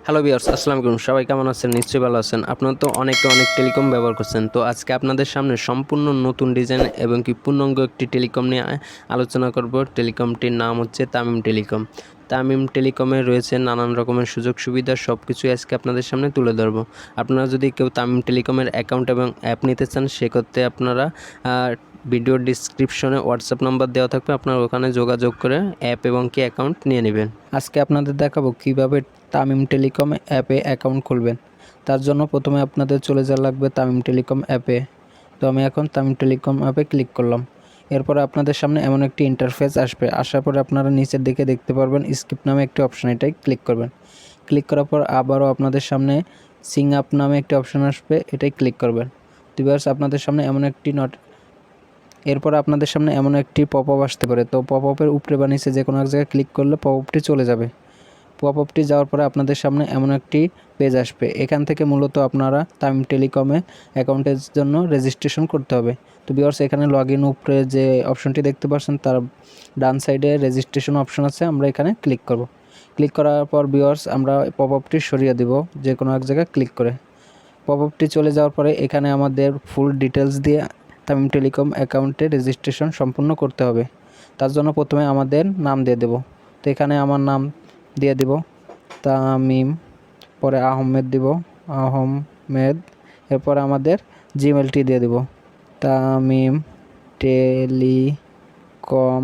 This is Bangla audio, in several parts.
হ্যালো ভিউয়ার্স, আসসালামু আলাইকুম। সবাই কেমন আছেন? নিশ্চয়ই ভালো আছেন। আপনারা তো অনেক টেলিকম ব্যবহার করছেন। তো আজকে আপনাদের সামনে সম্পূর্ণ নতুন ডিজাইন এবং কি পূর্ণাঙ্গ একটি টেলিকম নিয়ে আলোচনা করব। টেলিকমটির নাম হচ্ছে তামিম টেলিকম। তামিম টেলিকমে রয়েছে নানান রকমের সুযোগ সুবিধা, সব কিছুই আজকে আপনাদের সামনে তুলে ধরব। আপনারা যদি কেউ তামিম টেলিকমের অ্যাকাউন্ট এবং অ্যাপ নিতে চান, সেক্ষেত্রে আপনারা ভিডিওর ডিসক্রিপশনে হোয়াটসঅ্যাপ নাম্বার দেওয়া থাকবে, আপনারা ওখানে যোগাযোগ করে অ্যাপ এবং কি অ্যাকাউন্ট নিয়ে নেবেন। আজকে আপনাদের দেখাবো কিভাবে তামিম টেলিকম অ্যাপে অ্যাকাউন্ট খুলবেন। তার জন্য প্রথমে আপনাদের চলে যাওয়া লাগবে তামিম টেলিকম অ্যাপে। তো আমি এখন তামিম টেলিকম অ্যাপে ক্লিক করলাম। এরপরে আপনাদের সামনে এমন একটি ইন্টারফেস আসবে। আসার পরে আপনারা নিচের দিকে দেখতে পারবেন স্কিপ নামে একটি অপশন, এটাই ক্লিক করবেন। ক্লিক করার পর আবারও আপনাদের সামনে সিং আপ নামে একটি অপশন আসবে, এটাই ক্লিক করবেন। ভিউয়ার্স, আপনাদের সামনে এরপর আপনাদের সামনে এমন একটি পপ আপ আসতে পারে। তো পপ আপের উপরে বা নিচে যে কোনো এক জায়গায় ক্লিক করলে পপ আপটি চলে যাবে। পপ আপটি যাওয়ার পরে আপনাদের সামনে এমন একটি পেজ আসবে। এখান থেকে মূলত আপনারা তামিম টেলিকমে অ্যাকাউন্টের জন্য রেজিস্ট্রেশন করতে হবে। তো ভিউয়ার্স, এখানে লগ ইন উপরে যে অপশনটি দেখতে পাচ্ছেন তার ডান সাইডে রেজিস্ট্রেশন অপশন আছে, আমরা এখানে ক্লিক করব। ক্লিক করার পর ভিউয়ার্স, আমরা পপ আপটি সরিয়ে দেব যে কোনো এক জায়গায় ক্লিক করে। পপ আপটি চলে যাওয়ার পরে এখানে আমাদের ফুল ডিটেলস দিয়ে তামিম টেলিকম অ্যাকাউন্টে রেজিস্ট্রেশন সম্পূর্ণ করতে হবে। তার জন্য প্রথমে আমাদের নাম দিয়ে দেব। তো এখানে আমার নাম দিয়ে দিব তামিম, পরে আহমেদ দিব, আহমেদ। এরপর আমাদের জিমেলটি দিয়ে দেব তামিম টেলিকম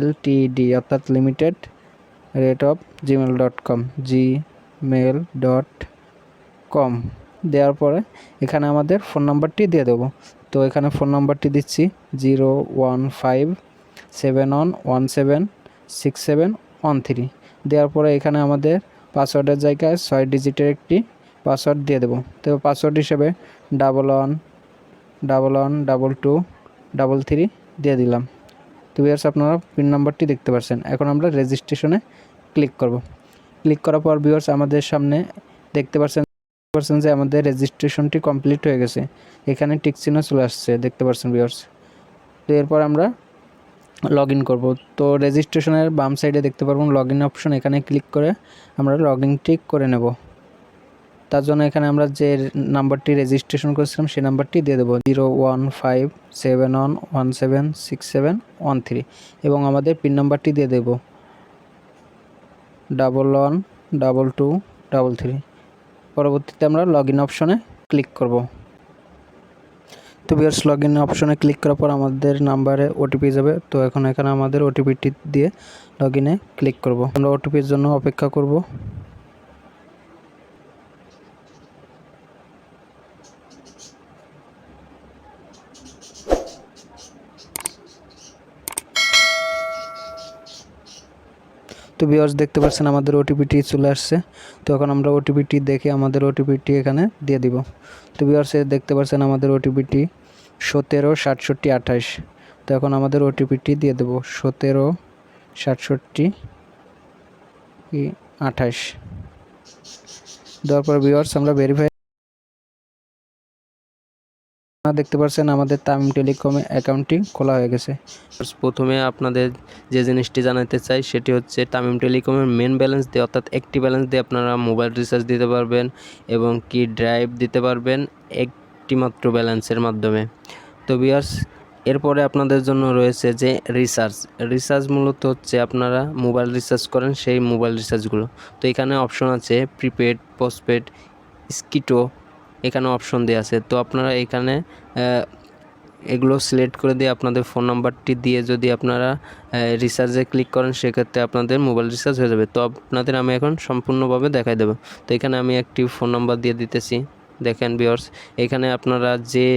.ltd অর্থাৎ limited@gmail.com gmail.com দেওয়ার পরে এখানে আমাদের ফোন নাম্বারটি দিয়ে দেবো। তো এখানে ফোন নাম্বারটি দিচ্ছি 01571176713। দেওয়ার পরে এখানে আমাদের পাসওয়ার্ডের জায়গায় 6 ডিজিটের একটি পাসওয়ার্ড দিয়ে দেবো। তো পাসওয়ার্ড হিসেবে 11112233 দিয়ে দিলাম। তো ভিউয়ার্স, আপনারা পিন নাম্বারটি দেখতে পাচ্ছেন। এখন আমরা রেজিস্ট্রেশনে ক্লিক করব। ক্লিক করার পর ভিউয়ার্স, আমাদের সামনে দেখতে পাচ্ছেন যে আমাদের রেজিস্ট্রেশনটি কমপ্লিট হয়ে গেছে। এখানে টিক চিহ্ন চলে আসছে, দেখতে পাচ্ছেন ভিউয়ার্স। তো এরপর আমরা লগ ইন করবো। তো রেজিস্ট্রেশনের বাম সাইডে দেখতে পারবেন লগ ইন অপশন, এখানে ক্লিক করে আমরা লগ ইনটি করে নেব। তার জন্য এখানে আমরা যে নাম্বারটি রেজিস্ট্রেশন করেছিলাম সেই নাম্বারটি দিয়ে দেবো 01571176713 এবং আমাদের পিন নাম্বারটি দিয়ে দেব 112233। পরবর্তীতে আমরা লগ ইন অপশনে ক্লিক করব। তো ভিউয়ার্স, লগ ইন অপশনে ক্লিক করার পর আমাদের নাম্বারে ওটিপি যাবে। তো এখন এখানে আমাদের ওটিপিটি দিয়ে লগ ইনে ক্লিক করব। আমরা ওটিপির জন্য অপেক্ষা করব। তো ভিউয়ার্স, দেখতে পাচ্ছেন আমাদের ওটিপিটি চলে আসছে। তো এখন আমরা ওটিপিটি দেখে আমাদের ওটিপিটি এখানে দিয়ে দিব। তো ভিউয়ার্স, দেখতে পাচ্ছেন আমাদের ওটিপিটি 176728। তো এখন আমাদের ওটিপিটি দিয়ে দেব 176728। দেওয়ার পর ভিউয়ার্স, আমরা ভেরিফাই দেখতে পাচ্ছেন আমাদের তামিম টেলিকমে অ্যাকাউন্টটি খোলা হয়ে গেছে। প্রথমে আপনাদের যে জিনিসটি জানাতে চাই সেটি হচ্ছে তামিম টেলিকমের মেন ব্যালেন্স দিয়ে অর্থাৎ একটি ব্যালেন্স দিয়ে আপনারা মোবাইল রিচার্জ দিতে পারবেন এবং কি ড্রাইভ দিতে পারবেন একটি মাত্র ব্যালেন্সের মাধ্যমে। তো ভিউয়ার্স, এরপরে আপনাদের জন্য রয়েছে যে রিচার্জ মূলত হচ্ছে আপনারা মোবাইল রিচার্জ করেন সেই মোবাইল রিচার্জগুলো। তো এখানে অপশন আছে প্রিপেড, পোস্টপেড, স্কিটো, এখানে অপশন দেওয়া আছে। তো আপনারা এখানে এগুলো সিলেক্ট করে দিয়ে আপনাদের ফোন নাম্বারটি দিয়ে যদি আপনারা রিচার্জে ক্লিক করেন, সেক্ষেত্রে আপনাদের মোবাইল রিচার্জ হয়ে যাবে। তো আপনাদের আমি এখন সম্পূর্ণভাবে দেখাই দেবো। তো এখানে আমি একটি ফোন নাম্বার দিয়ে দিতেছি। দেখেন ভিউয়ার্স, এখানে আপনারা যে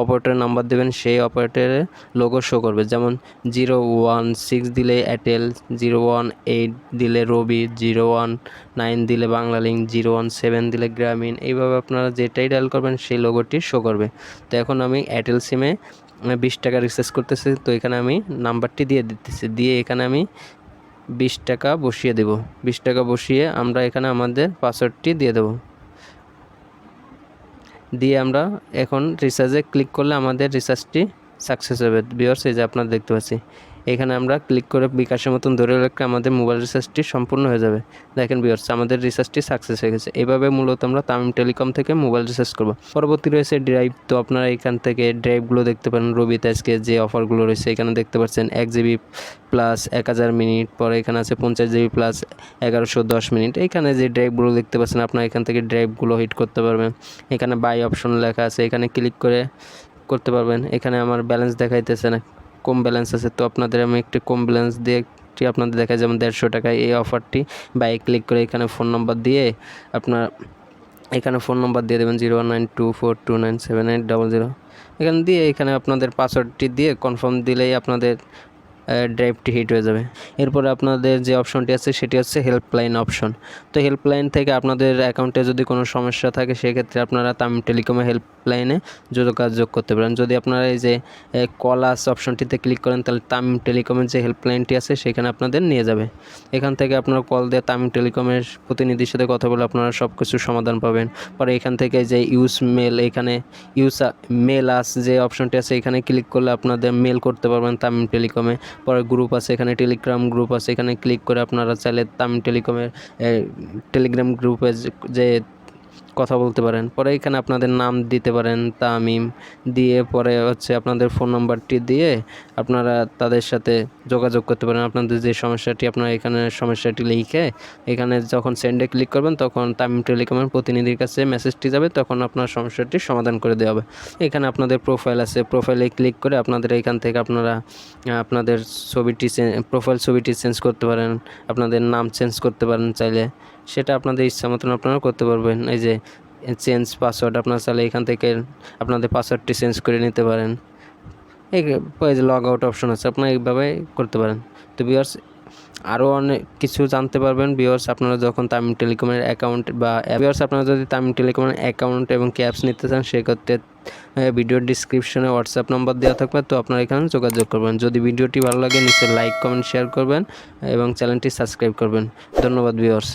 অপারেটরের নাম্বার দেবেন সেই অপারেটরের লোগো শো করবে। যেমন 016 দিলে এয়ারটেল, 018 দিলে রবি, 019 দিলে বাংলালিংক, 017 দিলে গ্রামীণ। এইভাবে আপনারা যেটাই ডায়াল করবেন সেই লোগোটি শো করবে। তো এখন আমি এয়ারটেল সিমে 20 টাকা রিচার্জ করতেছি। তো এখানে আমি নাম্বারটি দিয়ে দিতেছি, দিয়ে এখানে আমি 20 টাকা বসিয়ে দেব। 20 টাকা বসিয়ে আমরা এখানে আমাদের পাসওয়ার্ডটি দিয়ে দেব। দিয়ে আমরা এখন রিচার্জে ক্লিক করলে আমাদের রিচার্জটি সাকসেস হবে। ভিউয়ার্স, এই যে আপনারা দেখতে পাচ্ছি এখানে আমরা ক্লিক করে বিকাশের মতন ধরে রাখলে আমাদের মোবাইল রিচার্জটি সম্পূর্ণ হয়ে যাবে। দেখেন ভিউয়ার্স, আমাদের রিচার্জটি সাকসেস হয়ে গেছে। এভাবে মূলত আমরা তামিম টেলিকম থেকে মোবাইল রিচার্জ করব। পরবর্তী রয়েছে ড্রাইভ। তো আপনারা এখান থেকে ড্রাইভগুলো দেখতে পারেন। রবিতে আজকে যে অফারগুলো রয়েছে এখানে দেখতে পাচ্ছেন 1 জিবি প্লাস 1000 মিনিট, পরে এখানে আছে 50 জিবি প্লাস 1110 মিনিট। এখানে যে ড্রাইভগুলো দেখতে পাচ্ছেন আপনারা এখান থেকে ড্রাইভগুলো হিট করতে পারবেন। এখানে বাই অপশন লেখা আছে, এখানে ক্লিক করে করতে পারবেন। এখানে আমার ব্যালেন্স দেখাইতেছে না, কম ব্যালেন্স আছে, তো আপনাদের আমি একটি কম ব্যালেন্স দিয়ে আপনাদের দেখায়, যেমন 150 টাকায় এই অফারটি। বাই ক্লিক করে এখানে ফোন নম্বর দিয়ে আপনার এখানে ফোন নম্বর দিয়ে দেবেন 09242978000। এখানে দিয়ে এখানে আপনাদের পাসওয়ার্ডটি দিয়ে কনফার্ম দিলেই আপনাদের ড্রাইভটি হিট হয়ে যাবে। এরপরে আপনাদের যে অপশনটি আছে সেটি হচ্ছে হেল্পলাইন অপশন। তো হেল্পলাইন থেকে আপনাদের অ্যাকাউন্টে যদি কোনো সমস্যা থাকে সেক্ষেত্রে আপনারা তামিম টেলিকমের হেল্পলাইনে যোগাযোগ করতে পারেন। যদি আপনারা এই যে কলাস অপশনটিতে ক্লিক করেন তাহলে তামিম টেলিকমের যে হেল্পলাইনটি আছে সেখানে আপনাদের নিয়ে যাবে। এখান থেকে আপনারা কল দিয়ে তামিম টেলিকমের প্রতিনিধির সাথে কথা বলে আপনারা সব কিছু সমাধান পাবেন। পরে এখান থেকে যে ইউজ মেল, এখানে মেল আস যে অপশনটি আছে এখানে ক্লিক করলে আপনাদের মেল করতে পারবেন তামিম টেলিকমে। পরে গ্রুপ আছে, এখানে টেলিগ্রাম গ্রুপ আছে, এখানে ক্লিক করে আপনারা চাইলে তামিম টেলিকমের টেলিগ্রাম গ্রুপে যে কথা বলতে পারেন। পরে এখানে আপনাদের নাম দিতে পারেন তামিম, দিয়ে পরে হচ্ছে আপনাদের ফোন নাম্বারটি দিয়ে আপনারা তাদের সাথে যোগাযোগ করতে পারেন। আপনাদের যে সমস্যাটি আপনারা এখানে সমস্যাটি লিখে এখানে যখন সেন্ডে ক্লিক করবেন তখন তামিম টেলিকমের প্রতিনিধির কাছে মেসেজটি যাবে, তখন আপনার সমস্যাটি সমাধান করে দেওয়া হবে। এখানে আপনাদের প্রোফাইল আছে, প্রোফাইলে ক্লিক করে আপনাদের এখান থেকে আপনারা আপনাদের প্রোফাইল ছবিটি চেঞ্জ করতে পারেন, আপনাদের নাম চেঞ্জ করতে পারেন চাইলে, সেটা আপনাদের ইচ্ছা মতন আপনারা করতে পারবেন। এই যে চেঞ্জ পাসওয়ার্ড, আপনারা চাইলে এখান থেকে আপনাদের পাসওয়ার্ডটি চেঞ্জ করে নিতে পারেন। এই যে লগ আউট অপশন আছে, আপনারা এইভাবে করতে পারেন। তো ভিউয়ার্স, আরও অনেক কিছু জানতে পারবেন ভিউয়ার্স আপনারা যখন তামিম টেলিকমের অ্যাকাউন্ট বা ভিউয়ার্স আপনারা যদি তামিম টেলিকমের অ্যাকাউন্ট এবং ক্যাপস নিতে চান সেক্ষেত্রে ভিডিওর ডিসক্রিপশনে হোয়াটসঅ্যাপ নাম্বার দেওয়া থাকবে, তো আপনারা এখানে যোগাযোগ করবেন। যদি ভিডিওটি ভালো লাগে নিচে লাইক কমেন্ট শেয়ার করবেন এবং চ্যানেলটি সাবস্ক্রাইব করবেন। ধন্যবাদ ভিউয়ার্স।